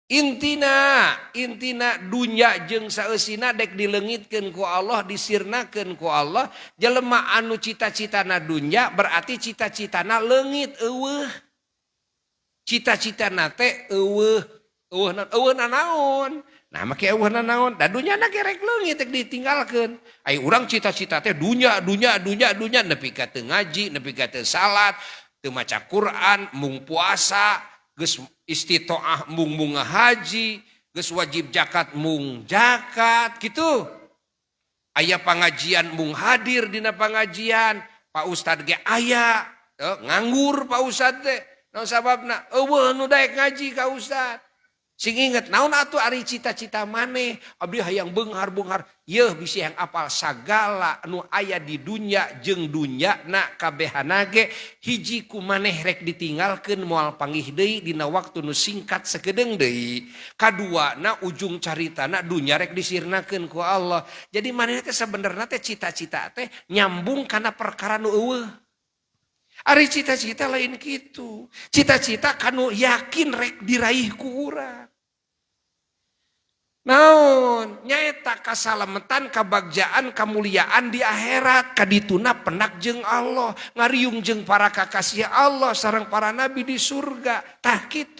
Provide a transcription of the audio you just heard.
intina dunya jeung saeusina dek dileungitkeun ku Allah, disirnakeun ku Allah. Jelema anu cita-citana dunya berarti cita-citana leungit eueuh. Cita-citana teh eueuh naon? Nah make eueuh naon? Da dunyana ge rek leungit dek ditinggalkeun. Ai urang cita-cita teh dunya nepi ka teu ngaji, nepi ka teu salat, teu maca Quran, mung puasa, geus istitoah mung haji, geus wajib zakat mung zakat gitu. Aya pangajian mung hadir dina pangajian, Pak Ustad ge aya, nganggur Pak Ustad teh. Naon sababna? Eueuh nu daek ngaji ka Ustad. Sing inget naon atuh ari cita-cita maneh, abdi hayang beunghar-beunghar. Yeuh bisi hayang apal sagala anu aya di dunya jeung dunyana kabehana ge hiji ku maneh rek ditinggalkeun moal panggih deui dina waktu nu singkat sakedeung deui. Kaduana ujung caritana dunya rek disirnakeun ku Allah. Jadi maneh teh sabenerna teh cita-cita teh nyambung kana perkara nu eueuh. Ari cita-cita lain kitu. Cita-cita kanu yakin rek diraih ku urang. Naon nyaeta kasalametan, kabagjaan, kamuliaan di akhirat, kadituna penak jeung Allah, ngariung jeung para kakasih Allah sareng para nabi di surga. Tah kitu.